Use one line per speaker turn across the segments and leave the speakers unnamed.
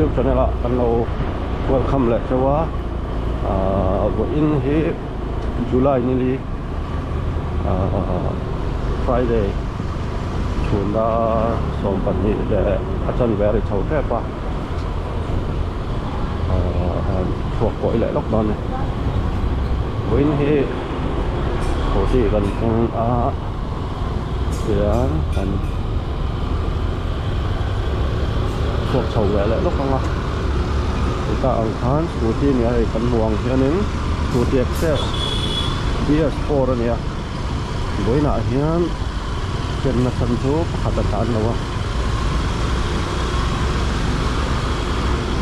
YouTube channel kan lo welcome le chawa go in hi July ni li Friday chunda som pan ni le achan very chau ke pa thuộc cõi lại lockdown này với hi hồ thị gần gần thuộc sầu lại lúc không à chúng ta ăn khán hồ thị này thì cần muang cho nên hồ thị Excel BS4 này với nãy hiện trên là sân số hạt tán đâu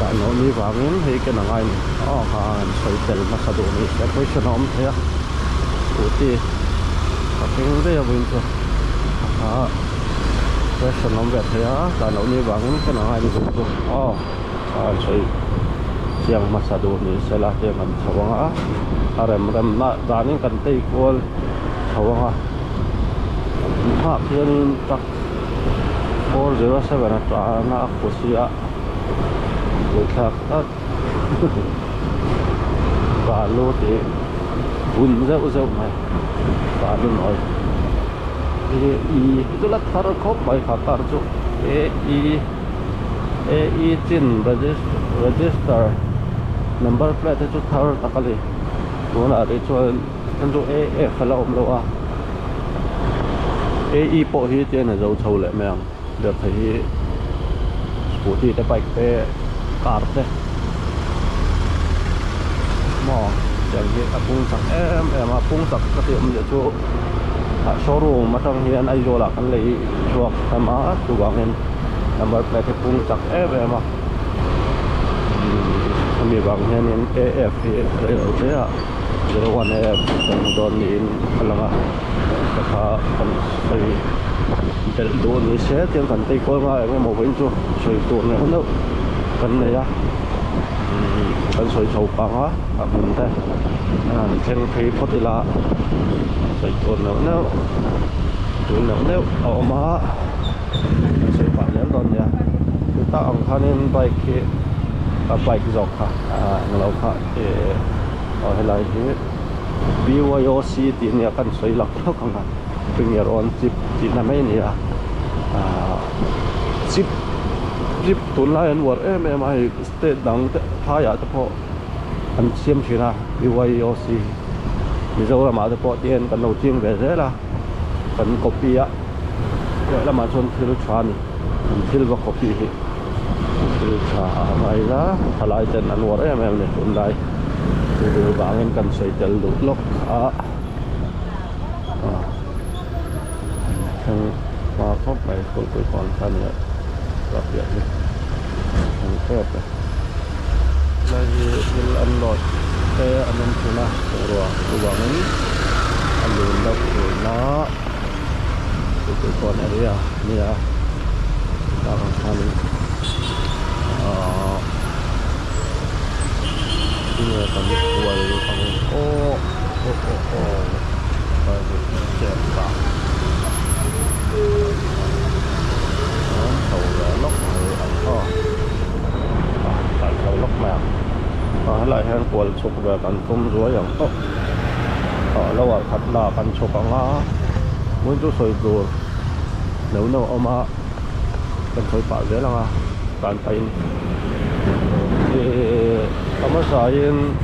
tại nó đi vào thì cái nào ngay hàng sợi tel mà sao đồ này sẽ có sự nóng thế à thì cái đây là bình thường cái sự nóng về thế á tại nó đi vào cái nào ngay thì cũng hàng sợi siang mà sao đồ này sẽ là cái mình thầu á rem na ra những cái tay của thầu á ha khi anh chắc 407 trả na của xia buổi khác và lô thì vun rêu này và luôn nói thì itu lah taruh kopi khatar tu tin register number plate tu taruh tak kali tu nak itu tu kalau lo po hi tu na jauh jauh le memang được thấy scooty te bike te car te mò chẳng như apung sak em apung sak cái tiệm để cho showroom mà trong hiện ai rồi là cái lấy chuộc tham á tu bằng nên number plate apung sak em mi bằng hiện nên AF thì lấy thế à 01F trong đồn in là cái phần del do ni se tiang kan tei ko nga nge mo win chu soi tur ne no kan ne ya kan soi chou pa nga a mun te theng phei photila soi tur no tu no ma soi pa le don ya ta ang khanin bike bike jok kha ngalo kha helai hi BYOC ti ne kan soi lak thok nga finger on chip chỉ là mấy này chip tuần lại anh work em ai state đằng thay à tập họ anh xem chuyện à BYOC bây giờ là mà tập họ tiền cần đầu tiên về thế là cần copy á vậy là mà chọn phiếu truyền phiếu và copy phiếu trả này đó thay lại tên anh work em này tuần lại từ bạn em cần sợi tel đủ lúcมาพบไปคุยก่อนท่านเนี่ยรับเยอะเลยทางแคบเลยแล้วยินอันหลอดแต่อันนั้นคือนะตัวนั้นอันนู้นเราคือนะคุยก่อนอะไรอ่ะเนี่ยทางท่านเนี่ยตอนนี้คุยทางโอ้ไปเจ็บปากthầu lốc này tại thầu lốc nào lại hang quần chụp về cần tôm rúaอย่างเราอะขัดลากันชกงาmuốn chú soi đồ nếu nào ông mà cần soi bảo thế là cần tay thì ông mà xài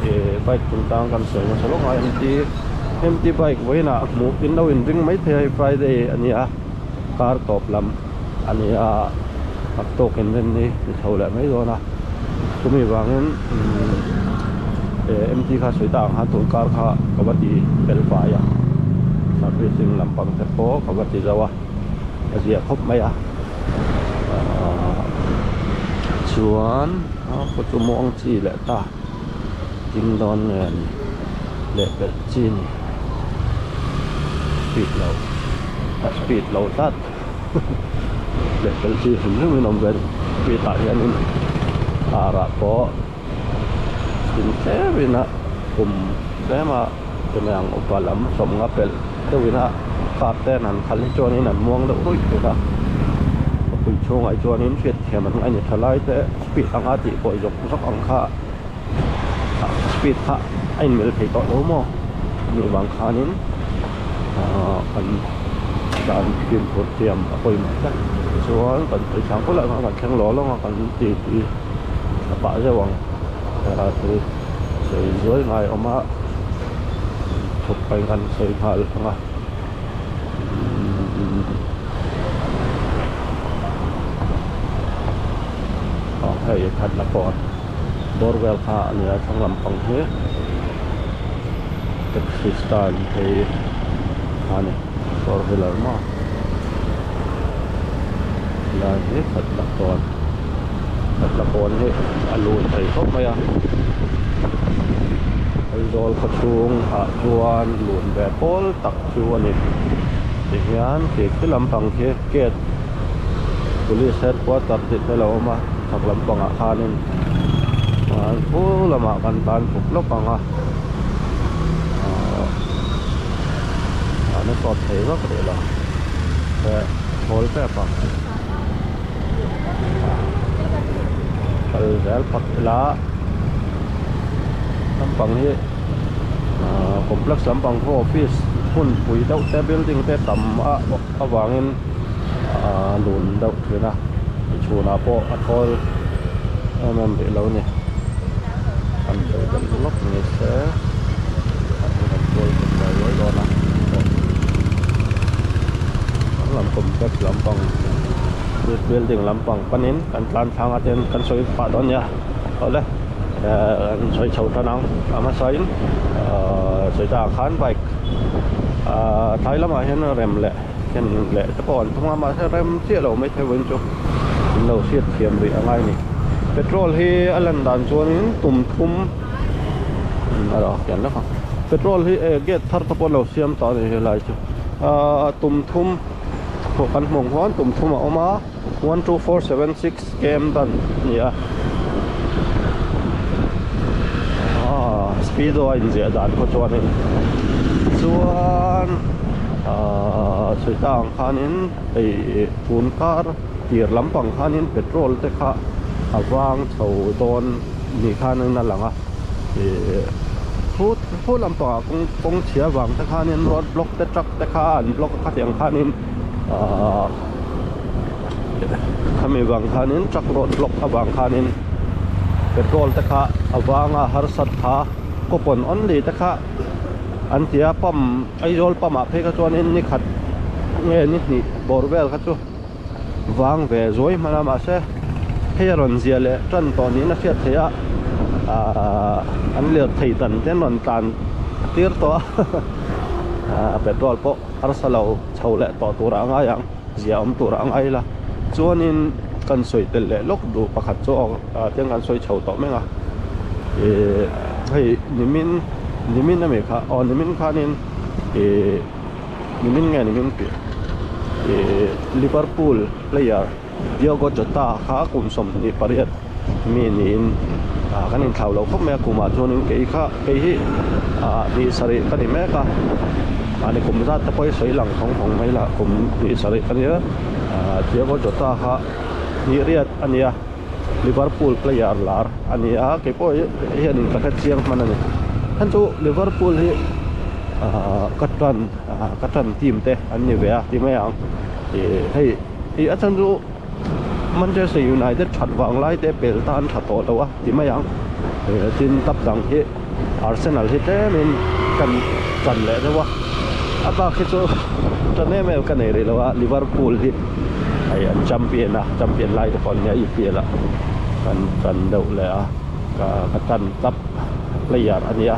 thì bike chúng ta cần soi mà lúc này em đi bike với nè một in đâu in ring mấy thế Friday anh nhá car top lam anh nhá mặc tô cái nên đi thầu lại mấy rồi nè chúng mình vàng em đi khá soi tàng hát tuần car khá có bắt đi bel phải à servicing làm bằng thép phố có bắt đi đâu à cái gì khóc mấy à chuan có chỗ mong chi lại ta kinh đón này lệ bel chi này speed low tắt lệ bel chi hình như mình làm về vì tại anh nên ra có chính thế vì nè cùng thế mà cái này ông bà lắm sống ngáp bel tôi vì nè cắt tên hẳn khăn cho nên là muông đậu đuôi rồi đó quỳ chung ai chuan in phiệt thiam an ngai ni thalai te speed anga ti poi jok rak ang kha speed kha ain mel thei to lo mo ni wang khanin an dan kim phut tiam apoi ma ta chuan kan thei chang ko la kan kheng lo lo kan ti ti pa je wang ra tu sei zoi ngai oma thuk pai kan sei hal anga hay thật là còn Borwell kha nia thang lampang he Pakistan he ane Borwell ma la he thật là còn he alun thei khop maya ai dol khatung a chuan lun be pol tak chuan ni ti hian ke lampang he ket police headquarters ti heloma thak lampang a khanin an pu lama kan tan phuk lo panga nó có thể rất là là hol pe pa al zal pat la lampang hi complex lampang ho office hun pui dau te building te tam a wangin lun dau thina chuna po athol em bị lâu nè ăn tới gần lúc này sẽ ăn tôi cũng phải gói đó nè làm cùng các lampang building lampang panin kan plan thang aten kan soi pa don ya ole soi chau tanang ama sain soi ta khan bike thái lắm mà hen rem lẹ hen lẹ ta còn thong ma rem chia lo mai thai wen chu lo siết thiam bị angai ni petrol hi alan dan chuan tum thum aro kian la petrol hi get thar ta pon lo siam ta ni lai chu tum thum ko kan mong hon tum thum a oma 12476 km dan nia speed o in zia dan ko chuan soi tang khanin ei phun car tir lampang khanin petrol te kha awang chho don ni khanin na langa thu lampang kong chia wang te khanin road block te truck te khan block kha tiang khanin khami wang khanin truck road block awang khanin petrol te kha awanga har sat kha kopon only te kha antia pam aizol pam a pheka chuan in ni khat nge ni Borwell kha chu wang ve zoi mana ma se heron ziale tran to ni na fiat theya an le thei tan ten non tan tir to petrol po arsalo chhole to tura anga yang zia tura angai la chuanin kan soi tel le lok du pakhat chu tiang kan soi chho to menga hei nimin na me kha nimin khanin nimin nge nimin pi Liverpool player Diogo Jota kha kum som ni pariat mi ni in kanin thau lo khop me kuma chuanin ke kha ke hi ni sari kani me ka ani kum za ta poi soi lang hong mai la kum ni sari kani Diogo Jota kha ni riat ania Liverpool player lar ania ke poi hian in pakhat chiang manani han chu Liverpool hi katran team te an ni ve ti mai ang hei i achan chu Manchester United that wang lai te pel tan tha to lo ti mai ang tin tap dang hi Arsenal hi te min kan chan le dewa aba khi chu tan ne mel kan nei lo Liverpool hi ai an champion lai to kon ya EPL kan dau le ka tan tap player ania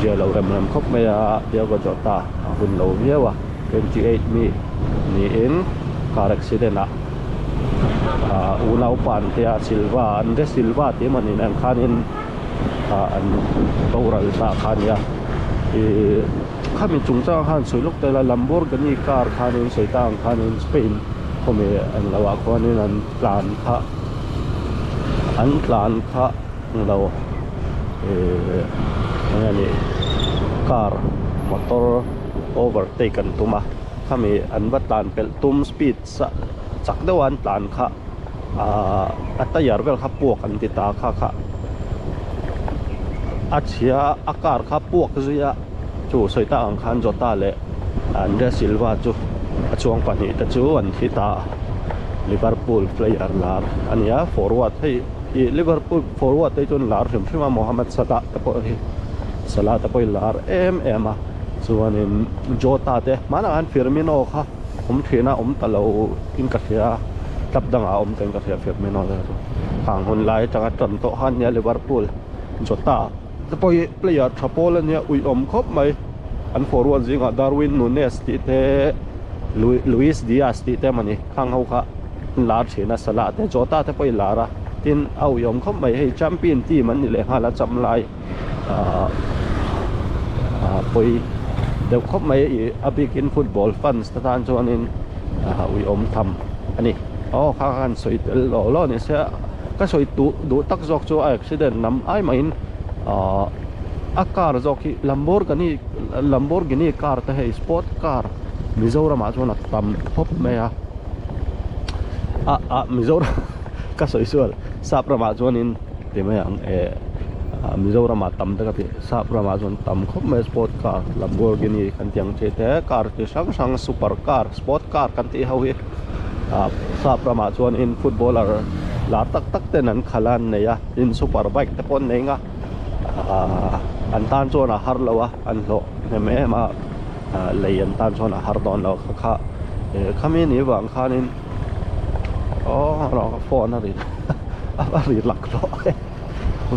giờ lâu rem khóc mày Diogo Jota hun lâu nhiều 28 mi ni in car accident ulau pan tia Silva Andre Silva ti manin an khanin an toral ta khan ya khamin chungcha han soilok tela Lamborghini car khanin soitang khanin Spain khome an lawa khonin an plan kha law ini car motor overtaken tuma kami an batan pel tum speed sa chak dewan tan kha atayar vel kha puak an ti ta kha achia akar kha puak zia chu soita ang khan jota le Andre Silva chu achuang pani ta chu an thi ta Liverpool player lar ania forward hei Liverpool forward te chun lar hrim hrim Mohamed Salah ta po hi Salah ta poi lar em a chuanin Jota te mana an Firmino kha thina talo in ka thia tap danga ten ka thia Firmino le hang hun lai changa tram to han nia Liverpool Jota ta poi player thapol ania ui khop mai an forward zinga Darwin Nunes ti te Luis Diaz ti te mani khang ho kha lar thina Salah te Jota te poi lara tin au yom khop mai hei champion team an ni le hala cham lai poi deuh khop mai a big in football fans ta tan chuanin ui tham ani kha kan soi tel lo ni se ka soi tu du tak jok chu accident nam ai main a car jok hi Lamborghini car ta hei sport car Mizoram a chuan tam khop mai Mizoram ka soi sual saprama chuanin ti mai ang Mizoram a tam ta ka pi saprama chuan tam khop mai sport car Lamborghini kan tiang che te car ti sang super car sport car kan ti ho hi saprama chuanin footballer la tak te nan khalan ne ya in super bike te pon nei nga an tan chuan a har lawa an lo me ma lei an tan chuan a har don lo kha khami ni wang khanin lo phone na ri ri lak lo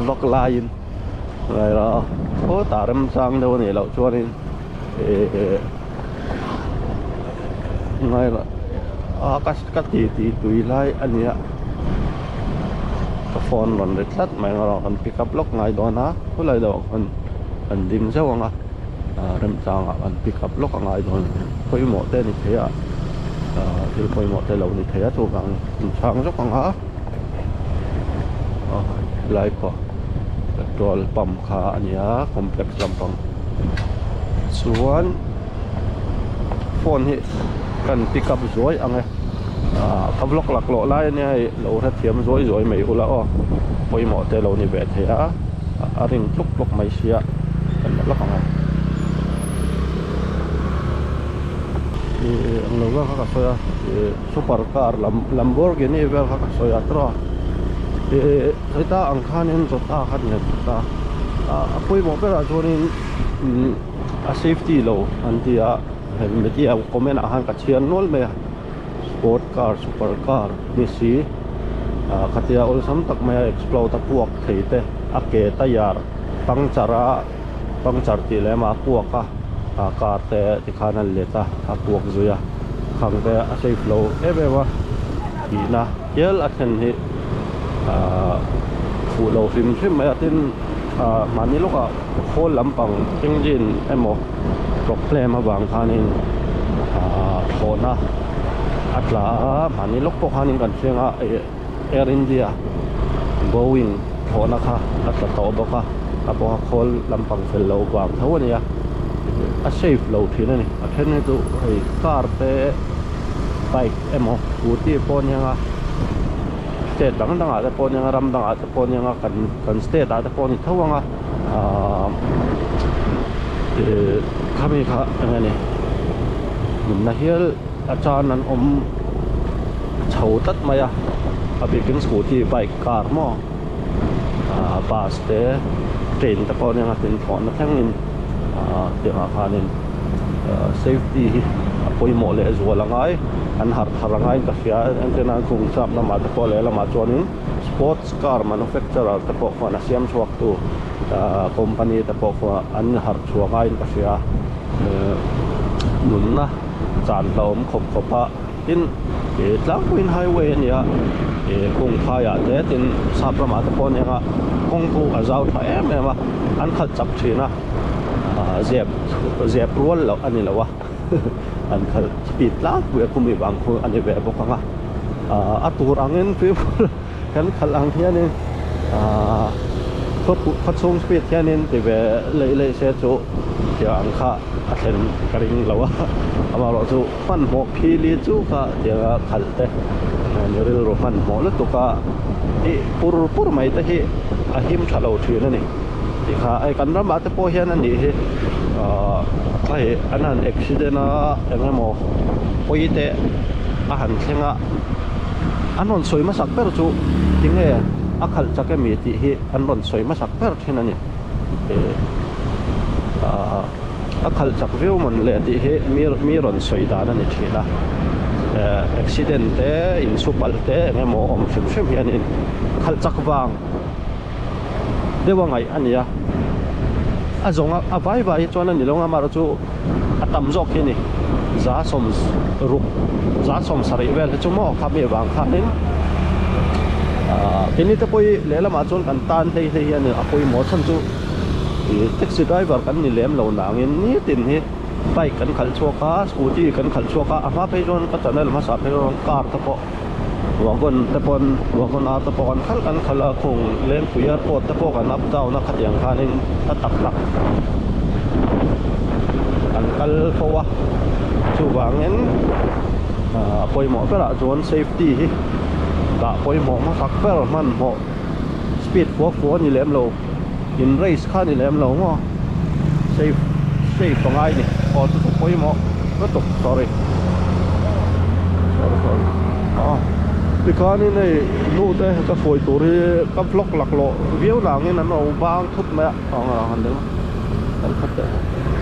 lok lain rồi đó có tả đâm sang đâu này lậu cho nên ngay là các tỷ tùy lại anh ạ cái phone còn rất lát mày nó còn pick up lock ngay đó ná có lại đâu còn điểm sao không à đâm sang à còn pick up lock ngay đó coi một tên thì thế à thì coi một tên lậu thì thế à thôi bằng sang rất bằng hả lại có petrol pump kha ania complex lampang chuan phone hi kan pick up zoi ange ka block lak lo lai ne lo tha thiam zoi mai ula poi mo te lo ni be thea a ring tluk mai sia kan lak ange ang lo ka soya super car Lamborghini ver ka soya tro kita angkanin Jota kan ya kita apoi mo pera chuanin a safety lo anti a helmet ya komen ahan ka chian nol me sport car super car ni si khatia ol sam tak mai explode ta puak theite a ke tayar pangchar ti le ma puak ka car te ti khanan leta a puak zuya khang te a safe lo ebewa ina yel athen hi phụ lầu phim phim mấy tin mà ní lúc khôn lắm bằng engine em một problem mà bằng khan in khôn à atla mà ní lúc khan in gần xem Air India Boeing khôn à kha atla tàu bọc à bọc khôn lắm bằng phèn lầu bằng thấu này à safe lầu thì này à thế này tụ car te bike em một cụ ti pon yang state dang ata pon yang ram dang ata pon yang kan state ata pon thawanga kami kha ngani na hial achan an chho tat maya abikin scooty bike car mo bus te train ta pon yang atin phone na thangin tiang khanin safety apoi mo le zualangai an har tharangai ka fia antena kung chap na ma ta ko le la ma chonin sports car manufacturer ta ko na siam chuak tu company ta ko an har chuangai ka fia nun na chan lom khop pa tin tlang win highway nia kung phaya te tin sapra ma ta ko ne nga kung tu azau tha em ma an khat chap thina zep rual lo ani lawa an khal speed la we kumi bang khu ani ve bokanga atur angin people kan khal ang hian ni kho chung speed hianin ti ve le se chu tia ang kha a thlen karing lawa ama ro chu pan mo phili chu kha tia khalte ni ril ro pan mo le tu ka i pur mai ta hi a him thalo thina ni ti kha ai kan ram ba te po hian ani hi ai anan accident a engemo poite a han thlenga anon soi ma sak per chu tinge akhal chake mi ti hi anon soi ma sak per thina ni akhal chak view mon le ti hi mi ron soi da na ni thina accident te in supal te engemo om shim hian in khal chak wang dewa ngai ania azonga vai chona ni longa mar chu atam jok hi ni za som ruk za som sari vel chu mo khabe wang khanin kini te poi lela ma chon kan tan thei hian apoi mo chan chu taxi driver kan ni lem lo nangin ni tin hi bike kan khal choka scooty kan khal choka ama pe jon ka channel ma sa pe ron car ta po wagon te pon wagon a ta pon kan khala khung len puya po ta po kan up down na khatyang khanin ta tak kan kal fowa chu wangin poi mo pera jon safety hi da poi mo ma sak per man mo speed fo ni lem lo in race kha ni lem lo ngo safe pangai ni o tu poi mo no to sorry because này nụ thế cái phổi tổ thì cái vlog lạc lộ view nào nghe nó bang thút mẹ hành đấy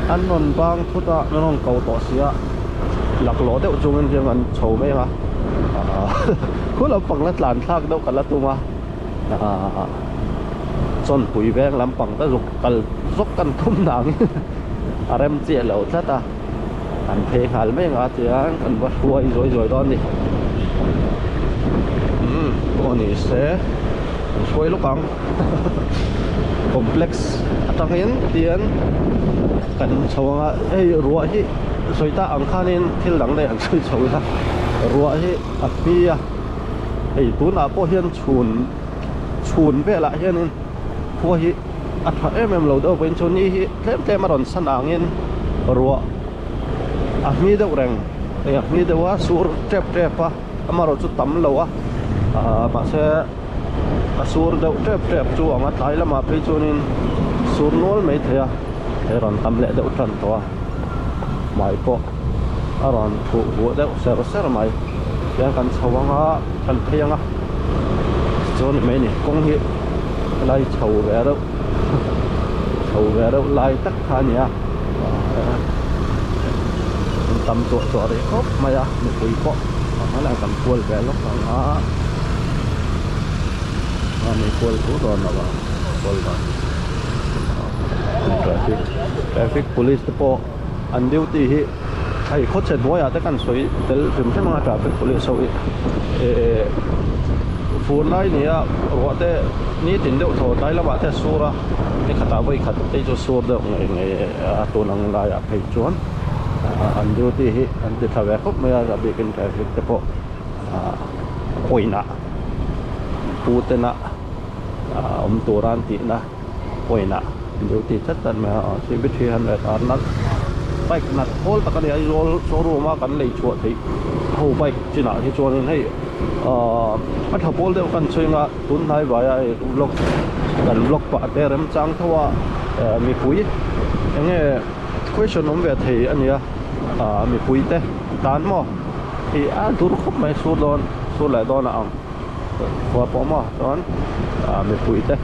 anh non bang thút à nó non cầu tỏ xía lạc lộ đấy chung anh riêng anh chầu mấy hả cứ là bằng lát làn thác đâu cả lát tung à son bụi vàng làm bằng cái rục căn thum nặng em chia lẩu rất à anh thề hal mấy ngã thì anh bắt quay rồi đó đi ini se suai lokang kompleks atangin tian kan chawanga ruwa hi soita angkhanin thil dang dei an soi chawa ruwa hi apia tuna po hian chun ve la hianin po hi atha lo do ben choni hi tlem maron sanangin ruwa mi de reng mi de wa sur trep pa amaro chu tam lo mà sẽ sur đâu trep chu ang atlai lama pe chunin sur nol mai thea ron tam le deuh tran to mai po aron thu hu deuh ser mai yang kan chawanga kan theyanga chon mai ni kong hi lai chau ve deuh lai tak khania tam to re khop maya ni pui po ala kan pual ve lok ang ini pol tu don apa pol don traffic police tu po an duty hi hai khot chen boya ta kan soi tel pim chen ma traffic police so phone lai ni a rote ni tin deuh tho dai la ba te sura ni khata boi khat te jo sur de ngai to nang la ya phei chuan an duty hi an ti thawe khop ma ya bi kin traffic te po poina putena turan ti na poina duty chatan ma CB300 nat bike nat hol ta kan ai roll showroom ma kan lei chuat thei ho bike china hi chuan hei a tha pol de kan chinga tun nai wa ya block pa te rem chang thawa mi pui enge question om ve thei ania mi pui te tan mo thì dur khop mai sur la don ang qua po mo don mi pui te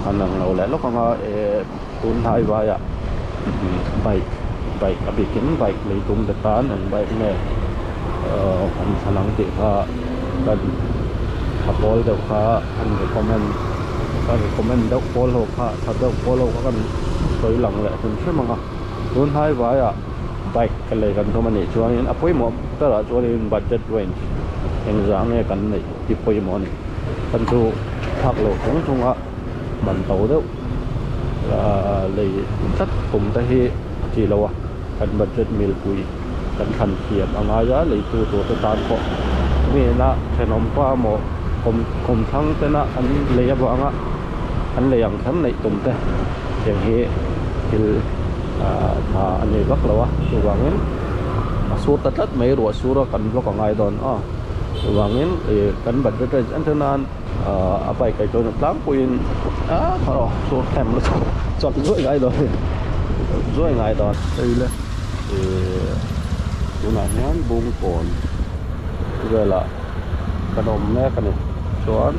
kanang lo le lo kanga tun hai wa ya bike abikin bike le tum de tan ang bike ne kan salang ti kha kan apol de kha an recommend de pol ho kha thado pol ho kan soi lang le kun chemanga tun hai wa ya bike kan le kan thomani chuan apoi mo tara chuan budget range eng zang ne kan nei ti poi mo ni kan chu thak lo thong thunga man to deuh lei tat kum ta hi chi lawa kan budget mil pui kan khan khiam anga ya lei tu to tan ko me na thenom pa mo kom thang te na an le ba anga anh là yang khăn này tụm thếอย่างนี้คือถ้าอันนี้บักแล้ววะตัววางเงินสูตรตัดไม่รู้สูตรกันแล้วก็ง่ายดอนวางเงินกันบัดเด็ดอันเท่านั้นไปไกลจนตั้งปุยพอสูตรแถมแล้วจอดด้วยง่ายดอนด้วยง่ายดอนไปเลยตัวนั้นงั้นบุ้งก่อนเวลาขนมแม่กันนี่ส่วน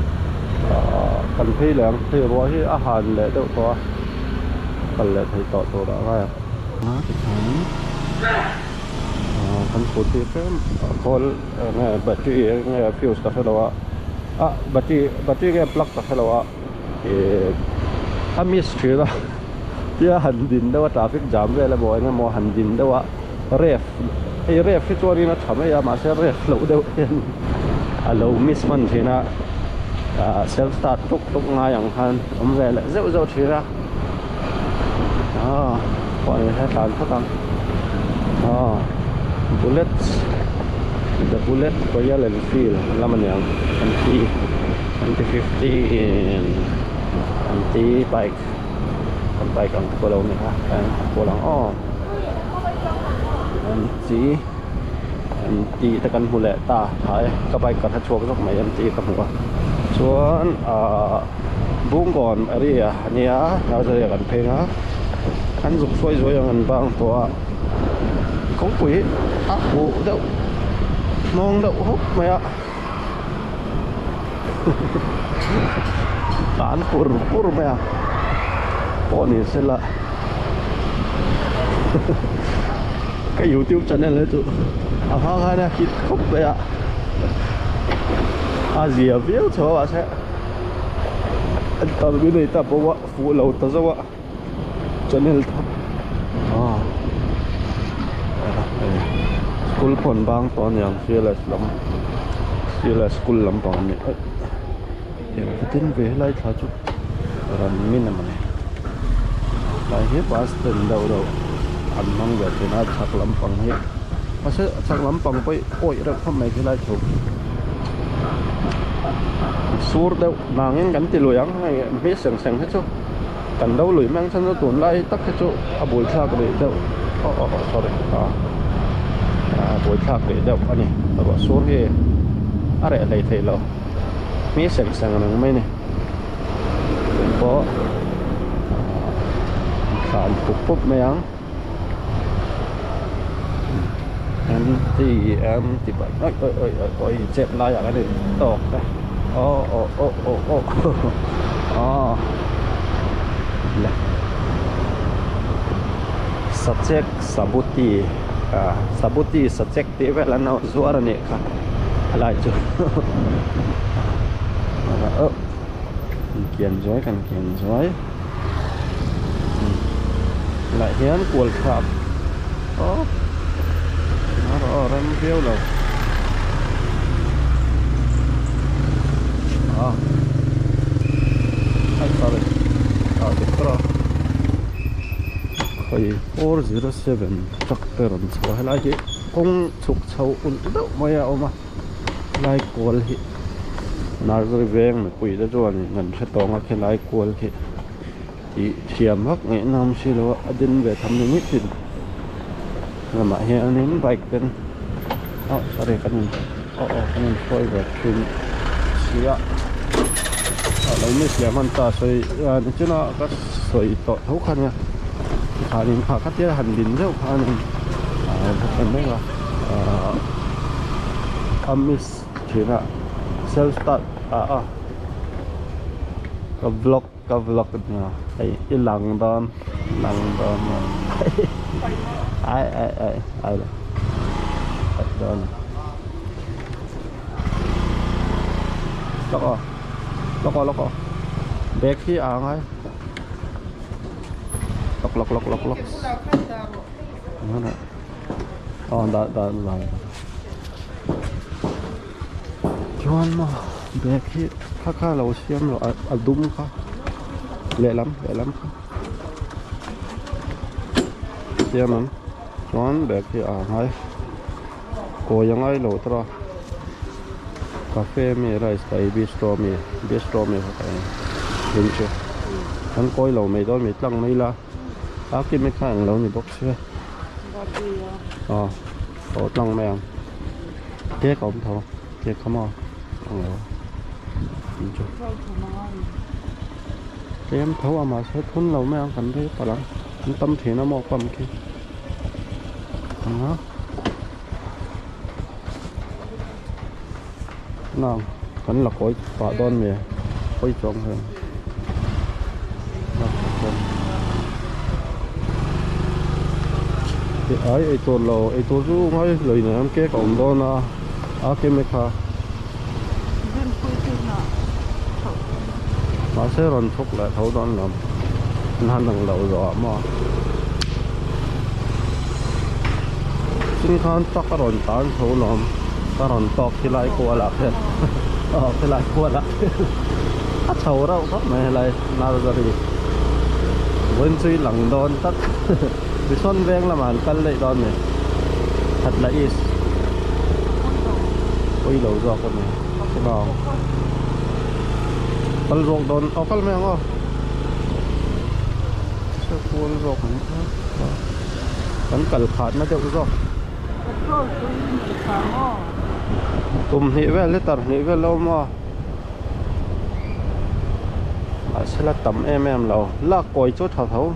กันพี่เหลืองที่รู้ที่อาหารเลยเดี๋ยวตัวกันเลยที่ต่อตัวได้ติดขันคันฟูดที่เพิ่มคนเนี่ยแบตเตอรี่เนี่ยฟิวส์กับเราแบตเตอรี่เนี่ยปลั๊กกับเราถ้ามิสถือละที่หันดินได้ว่าทราฟิกจามเวลาบ่อยเนี่ยมอหันดินได้ว่าเรฟไอเรฟที่ตัวนี้นะทำให้ยามาเสียเรฟเราเดี๋ยวเรามิสมันทีนะเซลสตาร์ททุกงานอย่างทันเวลาเจ้าทีละก่อนให้ทานเขาตั้งbullets the bullet Royal Enfield แล้วมันอย่างanti 50 anti bike กันไปกันตัวเราเนี่ยฮะตัวหลังanti ตะกันหูแหละตาหายก็ไปกับทัชโชกสักไหมanti กับหัวส่วนบุ้งก่อนอะไรเนี่ยเราจะเรียกกันเพลงขันสุกสวยๆอย่างนั้นบางตัวของปุ๋ยโอ้เดี๋ยวมองเดี๋ยวฮุบไหมตานปุรไหมโอ้นี่เสร็จละก็อยู่ที่จันนั่นเลยจุอาหารเนี่ยคิดครบเลยอาเซียเบี้ยวเถอะใช่ตอนนี้เนี่ยแต่บอกว่าฟูเราแต่จะว่าจันนั่นทับสกุลผลบางตอนอย่างเสียละสกุลลำบากเนี่ยอย่างที่นี่เวลาถ้าจุดรันมินมันเนี่ยหลายเหตุปัสเตนเราอันมั่งแบบที่น่าชักลำปังให้เพราะฉะนั้นชักลำปังไปโอ้ยเราทำไมที่ไรถูกสูดเดานางยังกันติลุยังให้ไม่เสียงให้จุกันเดาหลุยแมงฉันจะตุนไล่ตักให้จุบุญชาก็เลยเดาsorry buổi khác để đọc anh này và số cái ở đây thấy lâu mấy sẵn nó mấy này có khán phục mấy ăn em thì bạn ơi chẹp lại ở cái này tọt đây là subject sabuti sabuti subject dia lah nak suara ni kan ala itu kian joy kan kian joy lại hiến World Cup nó orang view rồi sorry dikra 거의 407 적들은 저 해라지 공축초 운도 뭐야 오마 라이 꼴히 나를 뱅 꾸이다 좋아하니 난 setong cái 라이 꼴히 이 시험학 ngày năm xưa adin về thăm những ít là mà hiện đến bike bên sorry cái mình phơi về phim xía lấy mấy xía man ta soi chứ nó có soi tọt thấu khăn nhaขาดินขาคัดเยอะหันดินเจ้าขาหนึ่งเป็นได้ว่าอามิสถือนะเซลสตาร์กับบล็อกเนี่ยไอ้หลังดอนไอ้เลยดอนแล้วก็เบรกที่อ่างไงlok mana enggak cuman mah beki kakak lau siam lo adum kah lelam kah siaman cuman beki hai goyang ai lo terus cafe mi rice kai bistro mi pakai lunch hắn coi lẩu mày đó mày tăng mấy la cái mấy cái lẩu này bốc xưa có tăng mày kế cổng thầu kế không à cái em thấu mà sẽ thốn lẩu mày ăn cần thấy phải lắm tâm thế nó mò cầm kia đó nào vẫn là cối tọa đòn mày cối trống hơn thì ấy tôi lầu ấy tôi rú ngay lời này em kế cổng đó là cái mấy khá mà sẽ rần thúc lại thấu đón lắm hắn đang lầu rõ mà xin khán tắc rần tán thấu lắm ta rần tóc thì lại qua lạc hết thì lại qua lạc thấu đâu khắp mày lại nào ra đi vẫn suy lặng đón tắc vì xuân ven là màn cân lại đón này thật là ít ôi lẩu giọt con này cái nào cân ruột đón cân mèo không sao cuốn ruột này cân cẩn khát nó cho cái ruột tùm hị về lấy tờ hị về lâu mà sẽ là tầm em lẩu là còi chốt thảo thấu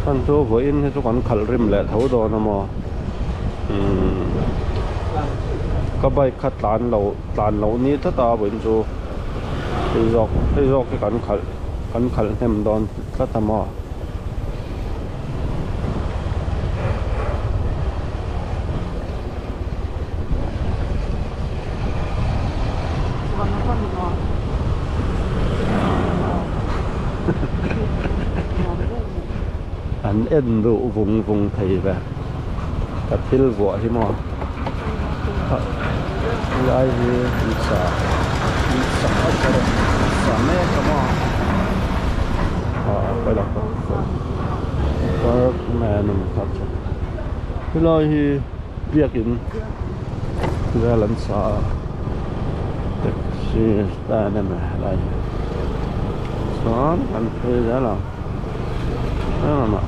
thân số với in thì còn khẩn rim lệ thấu đồ nó mà các bài khát tàn lẩu ní tất ta bên chỗ cái dọc cái cắn khẩn thêm đòn tất ta mà anh ên độ vùng thầy về tập thiên vợ thì mà ai thì sợ mẹ cái mà phải là có mẹ mình thật cái lời thì việc in ra lần sợ taxi ta nên mà lại sáng anh thuê giá là đó mà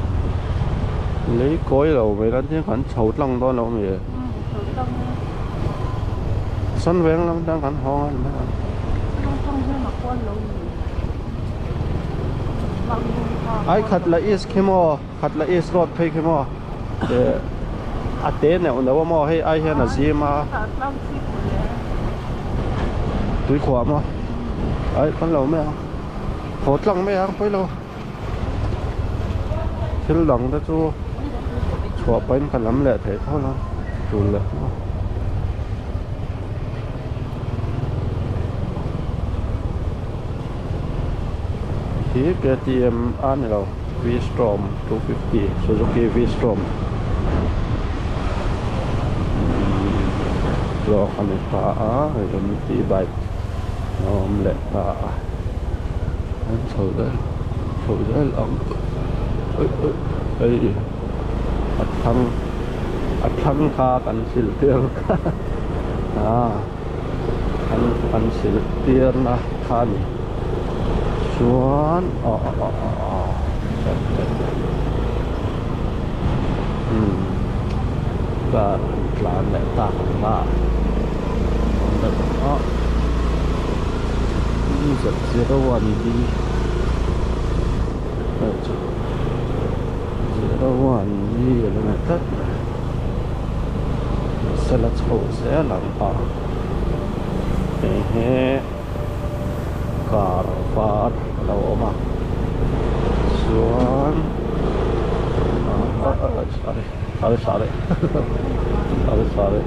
lấy cối lẩu về đó chứ hắn sầu lăng đó lẩu mày sân vén lắm đang hắn ho anh mấy ai khát là is kemo khát là is road pay kemo để tên này nó mà hay ai hay là gì mà túi khóa mà ấy con lẩu mày hốt lăng mày ăn phải lẩu cái lòng đó chú chùa bên cả lắm lệ thế thôi nó chủ lệ thì cái TM anh này đâu V-Strom 250 Suzuki V-Strom rồi kami pa rồi kami tibay nó lệ pa anh sầu đấy lòng ấy thân kha cần xịt tiền cần xịt tiền là khan xuống và là lệ ta mà đó rất rất quan đi đâu anh đi là này tất sẽ là sầu sẽ làm à he car phát đâu mà xuống sorry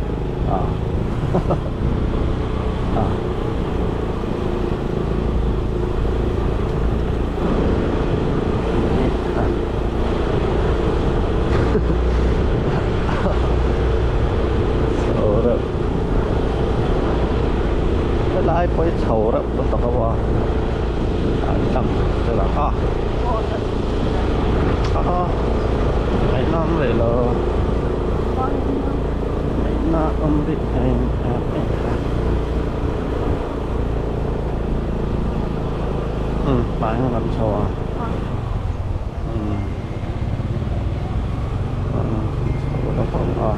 lại phải sầu đó nó tao vào chẳng thế là mấy năm vậy là mấy năm đi anh lại ngắm sâu à nó không à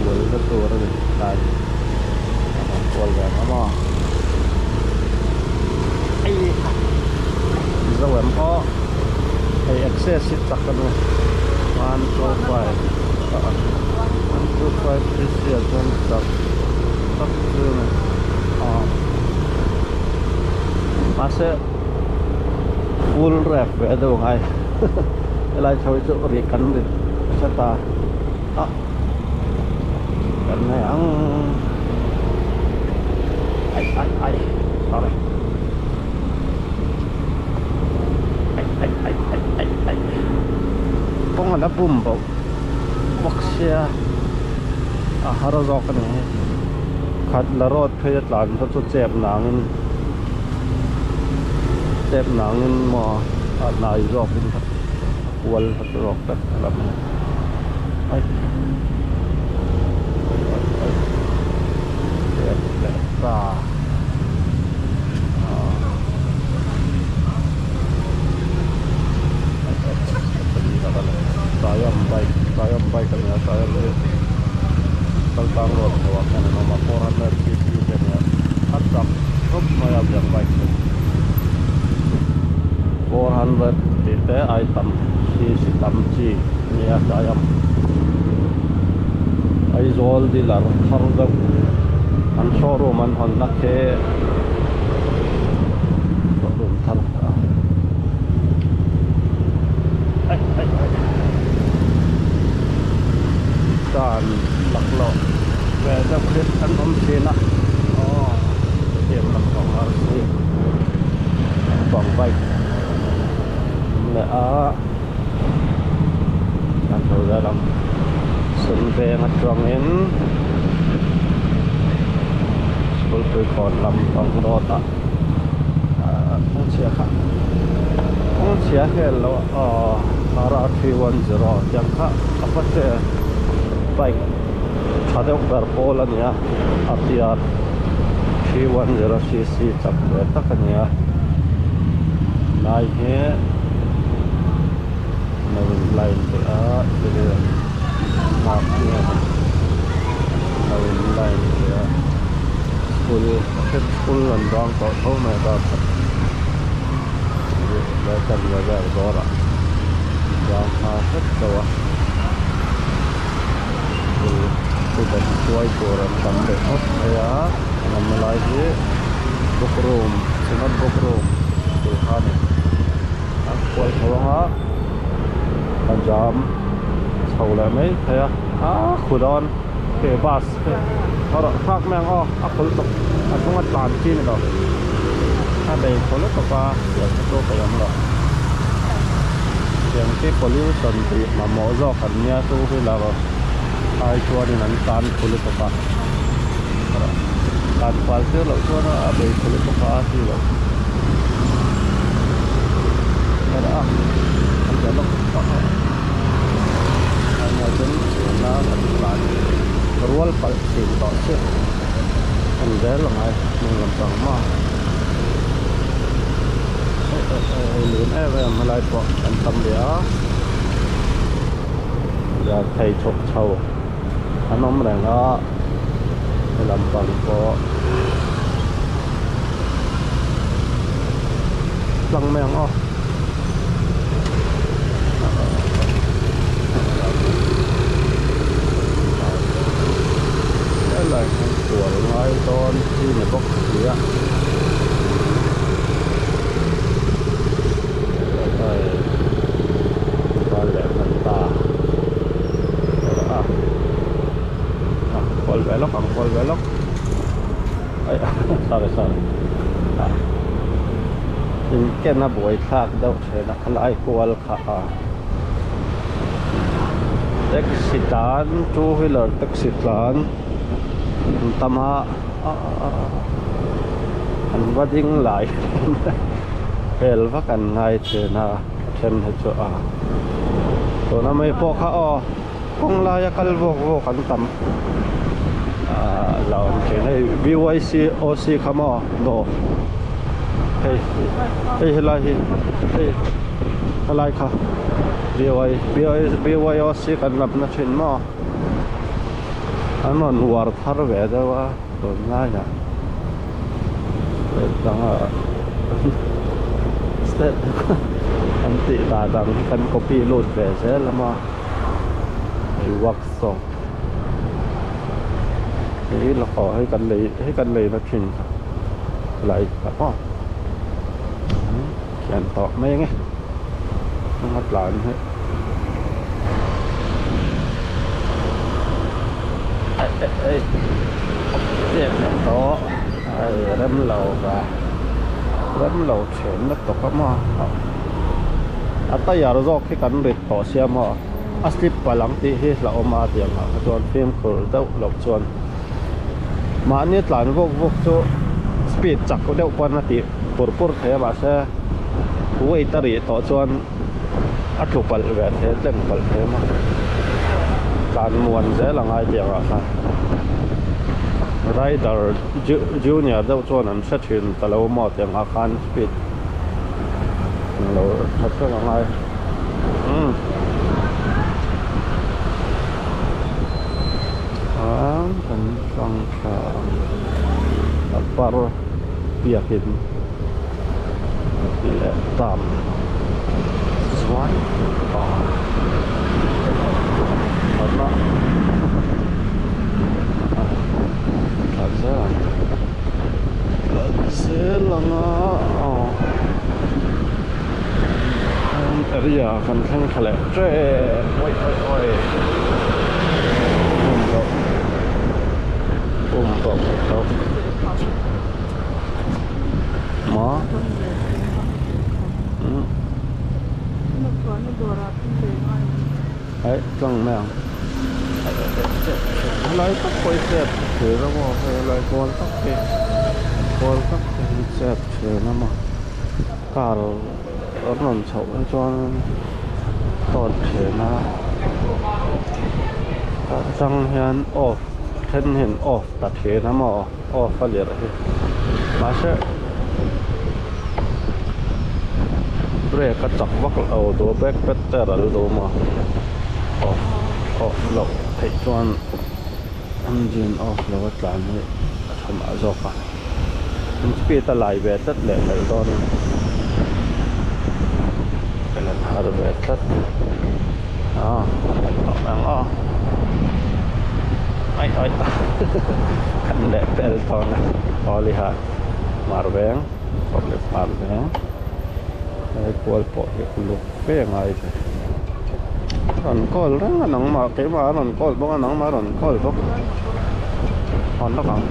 buổi rất tour rồi đây quay về nó mò rồi em có cái access chắc cái này 125 125 precision chắc chắc thứ này masih full ref về đâu ngay lại chơi chỗ đi cắn đi sao ta cái này ăn ai sorry kung ano bumbo baksia harazok ka niya kat larot kaya tlan sa chep nangin mo at naizok din wal at rock at alam mo ay sayang baik kanya saya lihat tentang road kawasan nomor 400 cc kanya atap rob mayab yang baik 400 tite item cc tamci niya sayang ay zol dilar hargam an showroom an Honda ke showroom tarka dan laklo weda kulit an sina tiệm làm phòng RC phòng bay lẽ anh thử ra làm sân về mặt tròn đến tôi còn làm phòng đó ta không chia khác không chia hết lo RT10 chẳng khác apa sih baik ada berpola nih ya RTR 310 cc cap kan ya naiknya lain jadi maafnya lain ya full landang kau tahu mereka mereka juga ada orang yang masuk bawah sudah sesuai turun sampai ya nama lagi book room sunat book room Tuhan aku kalau jam sekolah ini saya kudon bebas kalau hak memang aku nggak tanci nih loh ada yang kalau apa ya itu kayak mana yang ke pollution di mamozo kannya tuh hilang ai chua ni nan tan kulit apa tan palsir lo chua na abe kulit apa sih lo ada ada lo hanya jen na tan rual palsir to se anda lo ngai mengampang mah luyện em lại bỏ anh tâm dia ra thầy chụp sâu anh ông này nó làm bằng có lăng men cái này của ngay con chi này bốc gì á belok sorry ini kena boy thak dau chena khalai kual kha taxitan two wheeler taxitan tama an wading lai pel va kan ngai chena chen he cho to na mai po kha kong la ya kal vo kan tam เราเห็นให้ VYC OC คำว่า no เฮ้ยอะไรอะไรค่ะ VYOC กันรับนักชินมาอันนั้นวัดทาร์เวดว่าโดนง่ายนะดังสเตตอันติตาดังกันก๊อปปี้โหลดเวเซลมาวักส่งนี่เราขอให้กันเลยนักชินอะไรครับพ่อเขียนต่อไม่ไงต้องมัดหลานให้เจ็บโต๊ะเริ่มเหลาเฉินแล้วตกก็มาอัตยาเราให้กันเด็ดต่อเสียมาอัสลิปไปหลังที่ให้เราเอามาเดียงอ่ะจวนฟิล์มคือเด้าหลบจวนมาเนี่ยหลานพวกโจสปีดจักก็เด้าปนนาทีปุรเทมาเสียหัวอิตาลีต่อจวนอัดลูกบอลเวทเล่นบอลเทมาการมวนเสียหลังไอเดียงอ่ะค่ะไรเดอร์จูเนียร์เด้าจวนนั้นเสถียรแต่เราหมดอย่างอาคารสปีดเราทัดก็หลังไอdan sangka lapar biakin bila tam sesuai karena area kan kalek oi untuk mau ấy trong nào lấy tóc quay xẹp thử nó bỏ về lấy con tóc xẹp thử nó mà cả ở nằm chậu cho tọt thử nó răng hen off thân hình offตัดเทน้ำออกก็เหลืออะไรมาเช่เบรกกระจกวักเอาตัวแบกเป็ดแต่ละตัวมาออกหลบไอ้จวนอันจินออกแล้วก็กลางนี่ทำอาจอกอ่ะมันสปีดตะไลเวทตัดแหลกเลยตอนเป็นอะไรฮาร์ดเวทตัดออกแรงไอ้kan depel tona lihat marbeng oleh marbeng kual po kuluk pe ngai ron kol rang anang ma ke ma ron kol bong anang ma ron kol bok hon to kang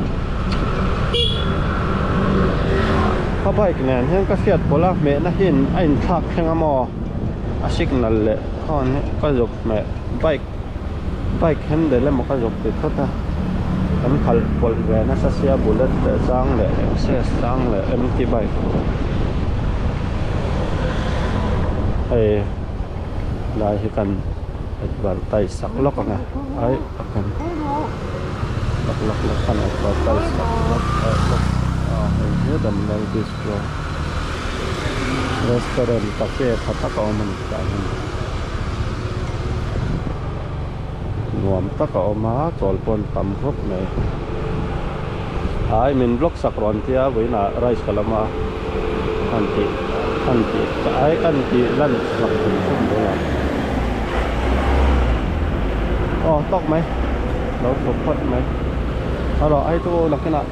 pa bike nen hen ka fiat pola me na hin ain thak henga mo a signal le hon ka jok me bike hem de le mo ka jok ti thota kan khal pol ve na sa sia bullet de sang le access sang le empty bike ai lai hi kan ban tai sak lok nga ai akan lok kan ban tai sak lok ini dan dari distro restoran cafe kata kau menikah nuam tak kau mah colpon tamhok nih ai min blok sakron tia với na rice kalama anti ai anti lan sak pun semua oh tok mai lo sopot mai kalau ai tu nak kena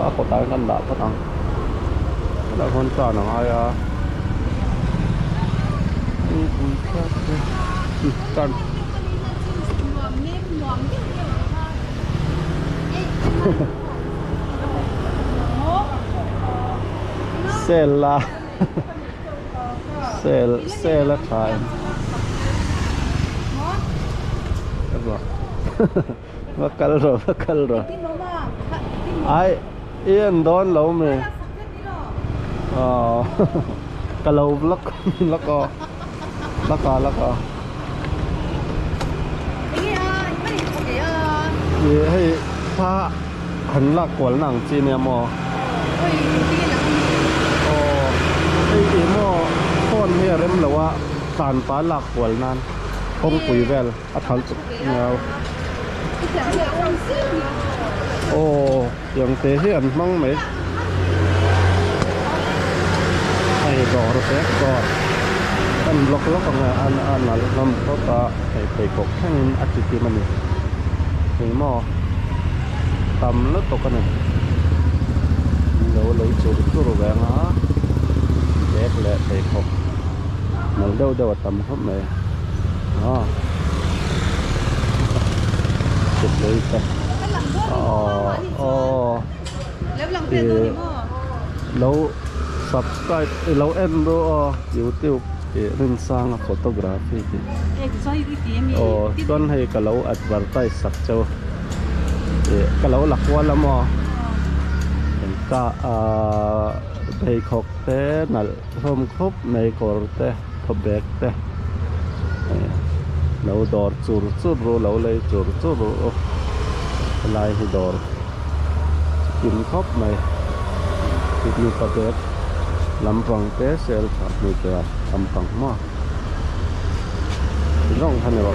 aku tahu kan tak petang ada kontra nang ayah kan Sela time bakal rồi ai yên đón lâu mày cả lâu lắc ขันลักกวลหนังจีเนี่ยมอ
ôi đi là
โอ้ไอ้อีมอคนเฮียเร็มหรือว่าสารปลาลักกวลนั้นคงคุยแวลอัฐันเงา
cái chợ là con xíu
โอ้ยังเตะเฮียนมั่งไหมไอ้ดอกเตะกอดอันล็อกกันไงอันนั้นลำเขาตาไอ้ไปกบแค่นี้อาทิตย์มันนี่ไอ้หม้อตำแล้วตกกันนี่เราเลยจุดตัวแหวนฮะเด็กแหละไปกบหนังเดาตำเขาไหมอ๋อจุดเลยไป
cái lần đó
อ๋ออ๋อ
nếu lần tiền rồi thì mua
แล้ว subscribe แล้วเอ็นดูYouTube เรื่องสร้าง photography ที่
em chỉ xoay đi kiếm đi
โอ้ต้นให้กับเรา advertise สักเจ้ากับเราหลักวันละมอเห็นกะไปขอกเต้นั่นร่มครบในกอร์เต้ทบแบกเต้เราดอร์จูร์รู้เราเลยจูร์ลายให้ดอร์กินครบไหมติดอยู่กับเด็กลำฟังเต้เซลล์ครับมีแต่ลำฟังมากน้องทันเหรอ